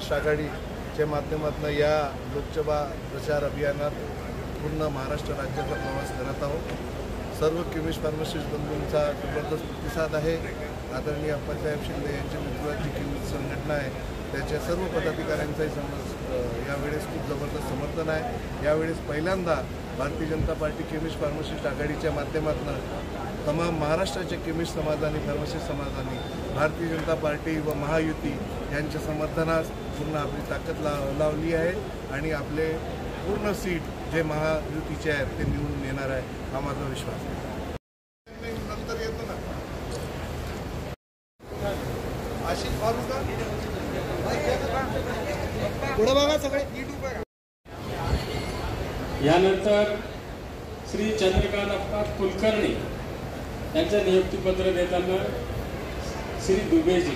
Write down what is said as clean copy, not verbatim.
Pharmacist आघाडीच्या माध्यमातून या लोकसभा प्रचार अभियानात पूर्ण महाराष्ट्र राज्याचा प्रवास करत आहोत। सर्व केमिस्ट फार्मासिस्ट बंधूंचा जबरदस्त प्रतिसाद आहे। आदरणीय अप्पासाहेब शिंदे यांच्या नेतृत्वाची केमिस्ट संघटना आहे, त्याच्या सर्व पदाधिकाऱ्यांचाही यावेळेस खूप जबरदस्त समर्थन आहे। यावेळेस पहिल्यांदा Bharatiya Janata party chemist pharmacist आघाडीच्या माध्यमातून तमाम महाराष्ट्राच्या केमिस्ट समाजाने फार्मासिस्ट समाजाने भारतीय जनता पार्टी व महायुती यांच्या समर्थनास पूर्ण आपली ताकद लावली आहे आणि आपले पूर्ण सीट जे महायुतीचे आहेत ते निवडून येणार आहे, हा माझा विश्वास आहे। नंतर येतो ना आशिष फारुका पुढे बघा सगळे यानंतर श्री चंद्रकांत अप्पा कुलकर्णी यांचं नियुक्तीपत्र देताना श्री दुबेजी